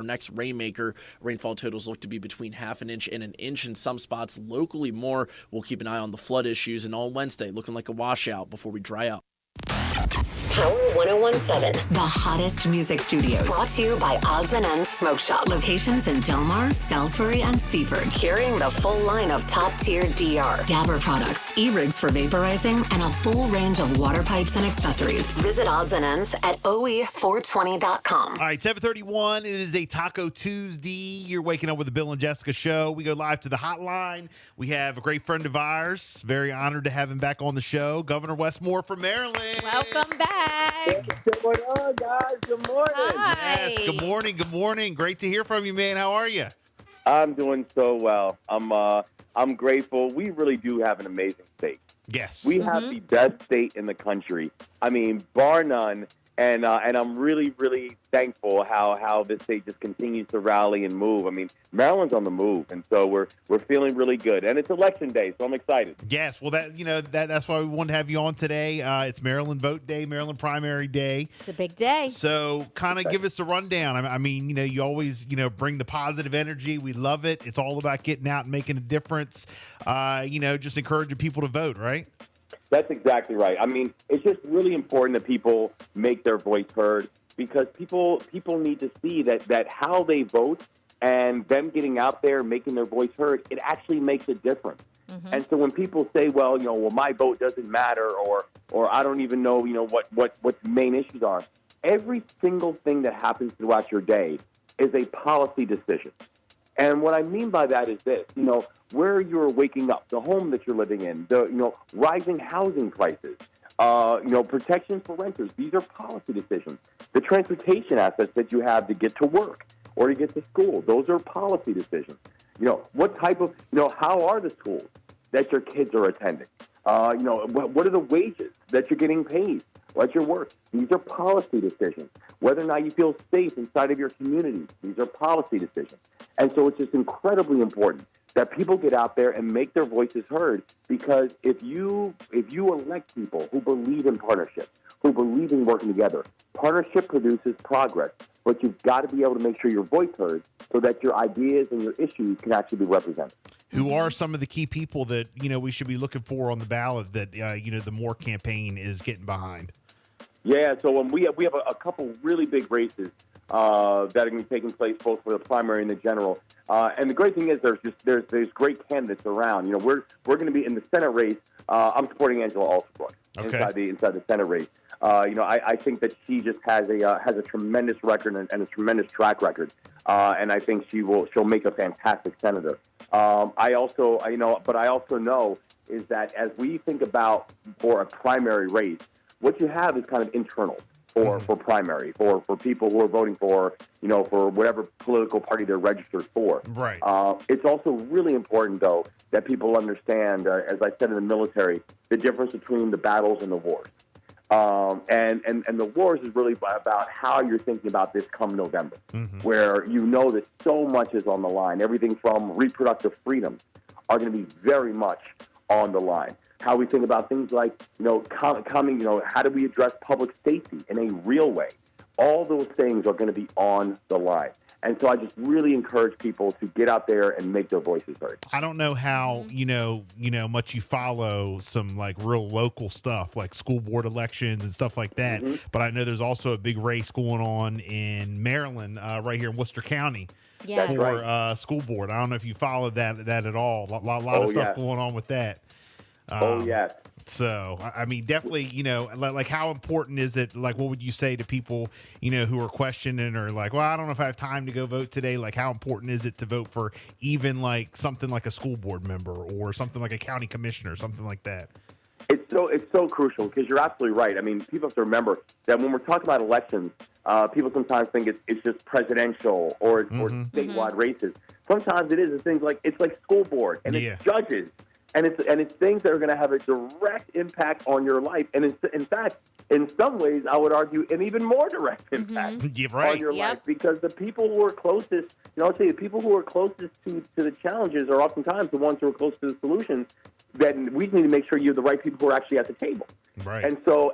Our next rainmaker. Rainfall totals look to be between half an inch and an inch in some spots, locally more. We'll keep an eye on the flood issues, and on Wednesday, looking like a washout before we dry out. Power 1017, the hottest music studios. Brought to you by Odds and Ends Smoke Shop. Locations in Delmar, Salisbury, and Seaford. Carrying the full line of top-tier DR, Dabber products, e-rigs for vaporizing, and a full range of water pipes and accessories. Visit Odds and Ends at OE420.com. All right, 7:31. It is a Taco Tuesday. You're waking up with the Bill and Jessica show. We go live to the hotline. We have a great friend of ours. Very honored to have him back on the show. Governor Wes Moore from Maryland. Welcome back. What's going on, guys? Good morning. Hi. Yes, good morning. Good morning. Great to hear from you, man. How are you? I'm doing so well. I'm grateful. We really do have an amazing state. Yes. We have the best state in the country. I mean, bar none. And I'm really, really thankful how this state just continues to rally and move. I mean, Maryland's on the move, and so we're feeling really good. And it's election day, so I'm excited. Yes, well, that's why we wanted to have you on today. It's Maryland Vote Day, Maryland Primary Day. It's a big day. So kind of give us a rundown. I mean, you always, bring the positive energy. We love it. It's all about getting out and making a difference, just encouraging people to vote, right? That's exactly right. I mean, it's just really important that people make their voice heard because people need to see that how they vote and them getting out there making their voice heard, it actually makes a difference. And so when people say, well, my vote doesn't matter or I don't even know, what the main issues are, every single thing that happens throughout your day is a policy decision. And what I mean by that is this, where you're waking up, the home that you're living in, the, rising housing prices, protections for renters. These are policy decisions. The transportation assets that you have to get to work or to get to school, those are policy decisions. What type of, how are the schools that your kids are attending? What are the wages that you're getting paid at your work? These are policy decisions. Whether or not you feel safe inside of your community, these are policy decisions. And so it's just incredibly important that people get out there and make their voices heard because if you elect people who believe in partnership, who believe in working together, partnership produces progress. But you've got to be able to make sure your voice heard so that your ideas and your issues can actually be represented. Who are some of the key people that, we should be looking for on the ballot that, the Moore campaign is getting behind? Yeah, so we have a couple really big races that are going to be taking place both for the primary and the general. And the great thing is there's great candidates around. We're going to be in the Senate race. I'm supporting Angela Alterbrook inside the Senate race. I think that she just has a tremendous record and a tremendous track record, and I think she'll make a fantastic senator. I also know is that as we think about for a primary race, what you have is kind of internal for primary for people who are voting for whatever political party they're registered for. Right. It's also really important though that people understand, as I said in the military, the difference between the battles and the wars. And the wars is really about how you're thinking about this come November, where that so much is on the line. Everything from reproductive freedoms are going to be very much on the line. How we think about things like, how do we address public safety in a real way? All those things are going to be on the line. And so I just really encourage people to get out there and make their voices heard. I don't know how, much you follow some like real local stuff like school board elections and stuff like that. But I know there's also a big race going on in Maryland, right here in Worcester County. Yes. For school board. I don't know if you followed that at all. A lot of stuff going on with that. Yes. So, I mean, definitely, like how important is it? Like, what would you say to people, who are questioning or like, well, I don't know if I have time to go vote today. Like, how important is it to vote for even like something like a school board member or something like a county commissioner, something like that? It's so crucial because you're absolutely right. I mean, people have to remember that when we're talking about elections, people sometimes think it's just presidential or statewide races. Sometimes it's things like school board and it's judges. And it's things that are going to have a direct impact on your life. And in fact, in some ways, I would argue an even more direct impact on your life. Because the people who are closest, I'll tell you, the people who are closest to the challenges are oftentimes the ones who are close to the solutions. Then we need to make sure you have the right people who are actually at the table. Right. And so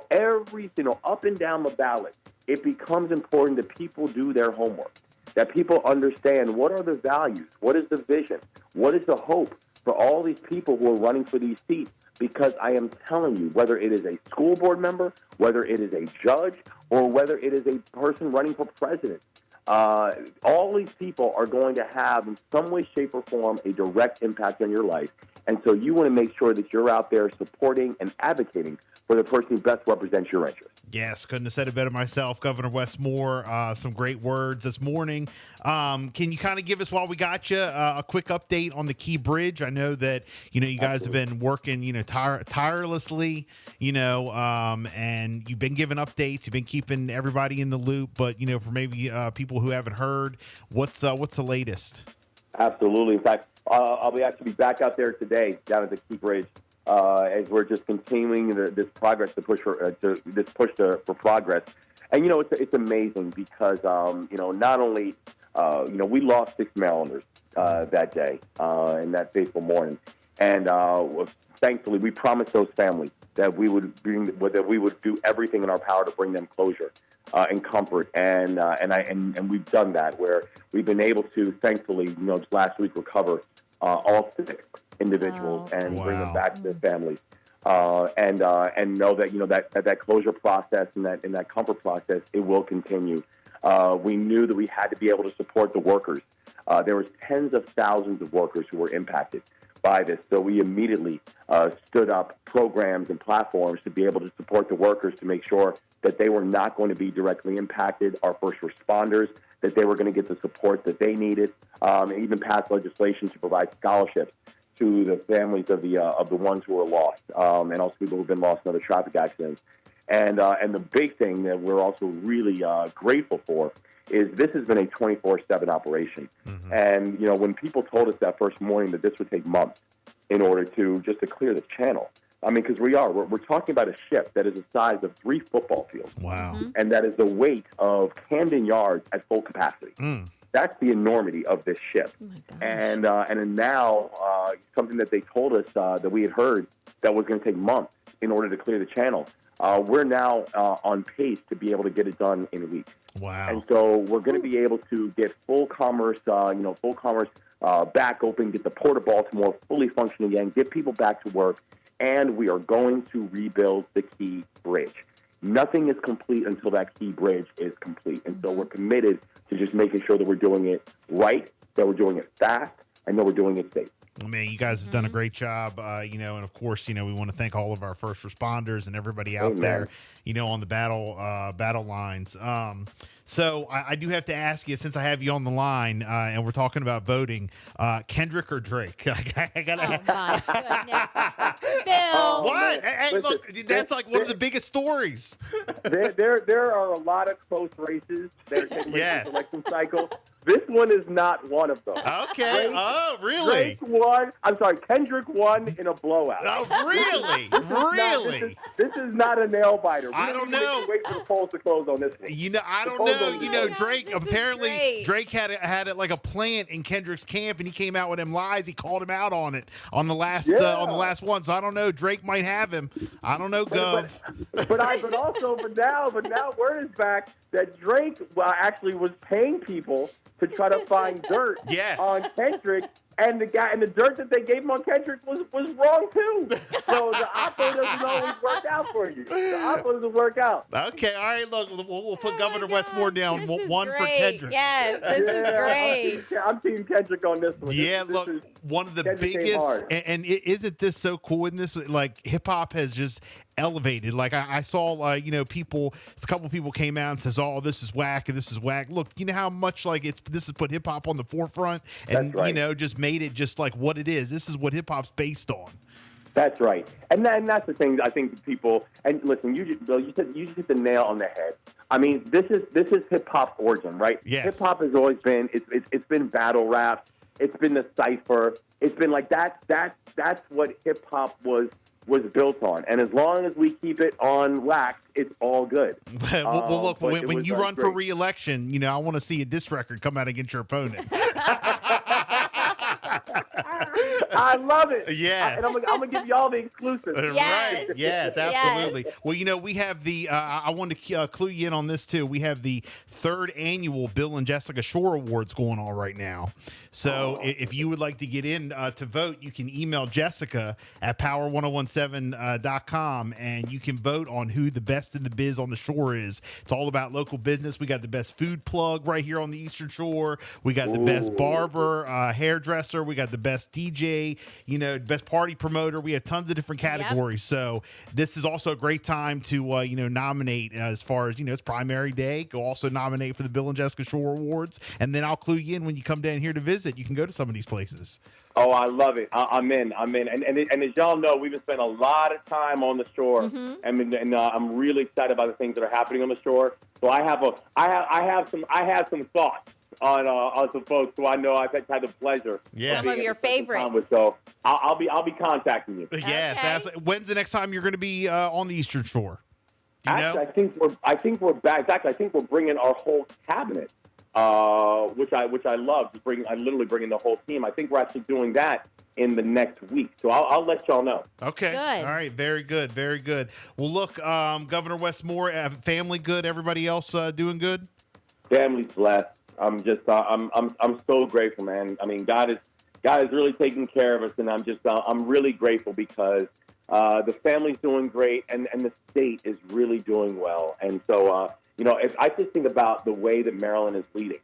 up and down the ballot, it becomes important that people do their homework. that people understand what are the values, what is the vision, what is the hope for all these people who are running for these seats. Because I am telling you, whether it is a school board member, whether it is a judge, or whether it is a person running for president, all these people are going to have, in some way, shape, or form, a direct impact on your life. And so you want to make sure that you're out there supporting and advocating for the person who best represents your interests. Yes, couldn't have said it better myself, Governor Wes Moore. Some great words this morning. Can you kind of give us, while we got you, a quick update on the Key Bridge? I know that you guys have been working tirelessly, and you've been giving updates. You've been keeping everybody in the loop. But for maybe people who haven't heard, what's the latest? Absolutely. In fact, I'll be actually back out there today down at the Key Bridge. As we're just continuing this progress to push for progress, and it's amazing because not only we lost 6 Marylanders that day in that fateful morning, and thankfully we promised those families that we would do everything in our power to bring them closure and comfort, and we've done that, where we've been able to thankfully last week recover all 6 individuals and bring them back to their families, and know that that closure process and that comfort process, it will continue. We knew that we had to be able to support the workers. There was tens of thousands of workers who were impacted by this, so we immediately stood up programs and platforms to be able to support the workers, to make sure that they were not going to be directly impacted, our first responders, that they were going to get the support that they needed, and even passed legislation to provide scholarships to the families of the ones who were lost, and also people who've been lost in other traffic accidents. And the big thing that we're also really grateful for is this has been a 24/7 operation. Mm-hmm. And when people told us that first morning that this would take months in order to clear the channel, I mean, because we're talking about a ship that is the size of 3 football fields. Wow! Mm-hmm. And that is the weight of Camden Yards at full capacity. Mm. That's the enormity of this ship. Oh, and now something that they told us that we had heard that was going to take months in order to clear the channel. We're now on pace to be able to get it done in a week. Wow! And so we're going to be able to get full commerce back open, get the Port of Baltimore fully functioning again, get people back to work, and we are going to rebuild the Key Bridge. Nothing is complete until that Key Bridge is complete, and so we're committed to just making sure that we're doing it right, that we're doing it fast, and that we're doing it safe. Man, you guys have done a great job, and of course, we want to thank all of our first responders and everybody out there, on the battle lines. So I do have to ask you, since I have you on the line, and we're talking about voting, Kendrick or Drake? I gotta. Oh my goodness, Bill! What? Hey, listen, look, that's like one of the biggest stories. There are a lot of close races that are taking place in the election cycle. This one is not one of them. Okay. Really? Kendrick won in a blowout. Oh, really? Really? This is not a nail biter. I don't know. Wait for the polls to close on this one. I don't know. Drake, apparently, Drake had it like a plant in Kendrick's camp, and he came out with them lies. He called him out on it on the last one. So I don't know. Drake might have him. I don't know, Gov. But now word is back that Drake actually was paying people to try to find dirt on Kendrick, and the dirt that they gave him on Kendrick was wrong too. So the oppo doesn't always work out for you. The oppo doesn't work out. Okay, all right. Look, we'll put Governor Wes Moore down. One for Kendrick. Yes, this is great. I'm team Kendrick on this one. Yeah, look, one of the biggest, and isn't this so cool? In this, like, hip hop has just elevated. Like I saw, people. A couple people came out and says, "Oh, this is whack and this is whack." Look, you know how much this has put hip hop on the forefront, and just made it just like what it is. This is what hip hop's based on. That's right, and that's the thing. I think people, and listen, you just hit the nail on the head. I mean, this is hip hop's origin, right? Yes. Hip hop has always been it's been battle rap. It's been the cipher. It's been like that. That's what hip hop was built on, and as long as we keep it on wax, it's all good. Well, look, when you run for re-election, I want to see a diss record come out against your opponent. I love it. Yes. And I'm gonna give y'all the exclusive. Yes. Right. Yes, Yes. absolutely. Well, we have the, I wanted to clue you in on this too. We have the 3rd annual Bill and Jessica Shore Awards going on right now. So if you would like to get in to vote, you can email Jessica at power1017.com and you can vote on who the best in the biz on the shore is. It's all about local business. We got the best food plug right here on the Eastern Shore. We got the best barber, hairdresser. We got the best DJ, best party promoter. We have tons of different categories. So this is also a great time to, nominate as far as, it's primary day. Go also nominate for the Bill and Jessica Shore Awards. And then I'll clue you in when you come down here to visit. You can go to some of these places. Oh, I love it. I'm in. And as y'all know, we've been spending a lot of time on the shore, and I'm really excited about the things that are happening on the shore. So I have some thoughts on some folks who I know I've had the pleasure. Yeah. Some of your favorites. With, so I'll be contacting you. Yes. Okay. When's the next time you're going to be on the Eastern Shore? Do you know? I think we're back. Exactly. I think we're bringing our whole cabinet. Which I love. I'm literally bringing the whole team. I think we're actually doing that in the next week. So I'll let y'all know. Okay. Good. All right. Very good. Very good. Well, look, Governor Wes Moore, family good. Everybody else doing good. Family's blessed. I'm so grateful, man. I mean, God is really taking care of us, and I'm really grateful because the family's doing great, and the state is really doing well, and so. If I just think about the way that Maryland is leading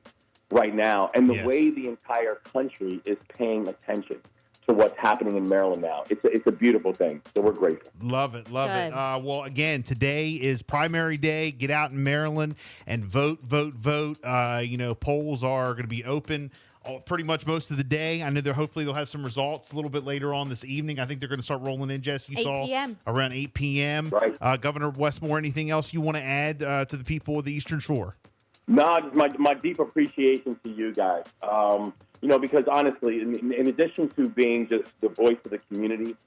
right now and the way the entire country is paying attention to what's happening in Maryland now, it's a beautiful thing. So we're grateful. Love it. Love it. Well, again, today is primary day. Get out in Maryland and vote. Polls are going to be open pretty much most of the day. I know hopefully they'll have some results a little bit later on this evening. I think they're going to start rolling in, Jess. You 8 saw p.m. around 8 p.m. Right. Governor Wes Moore, anything else you want to add to the people of the Eastern Shore? No, just my deep appreciation to you guys. Because honestly, in addition to being just the voice of the community,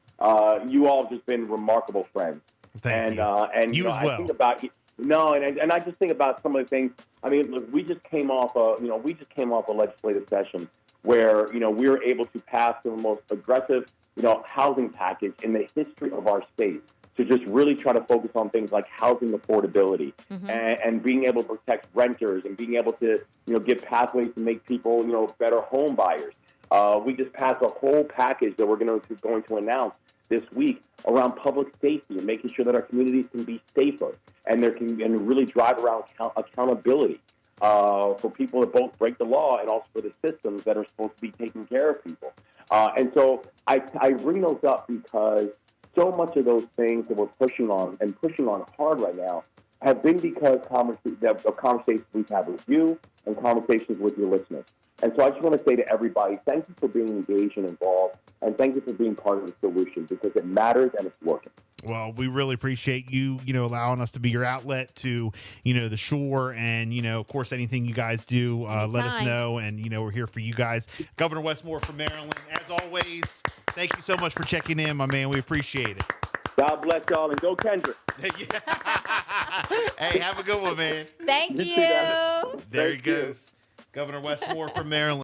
you all have just been remarkable friends. Thank you. And you as well. I think about and I just think about some of the things. I mean, look, we just came off a legislative session where we were able to pass the most aggressive housing package in the history of our state to just really try to focus on things like housing affordability and being able to protect renters and being able to give pathways to make people better home buyers. We just passed a whole package that we're going to announce this week around public safety and making sure that our communities can be safer and really drive around accountability for people that both break the law and also for the systems that are supposed to be taking care of people. And so I bring those up because so much of those things that we're pushing on hard right now have been because of conversations we've had with you and conversations with your listeners. And so I just want to say to everybody, thank you for being engaged and involved, and thank you for being part of the solution because it matters and it's working. Well, we really appreciate you, allowing us to be your outlet to, the shore and, of course, anything you guys do, let us know. And, we're here for you guys. Governor Wes Moore from Maryland, as always, thank you so much for checking in, my man. We appreciate it. God bless y'all and go Kendrick. Hey, have a good one, man. Thank you. There he goes. Governor Wes Moore from Maryland.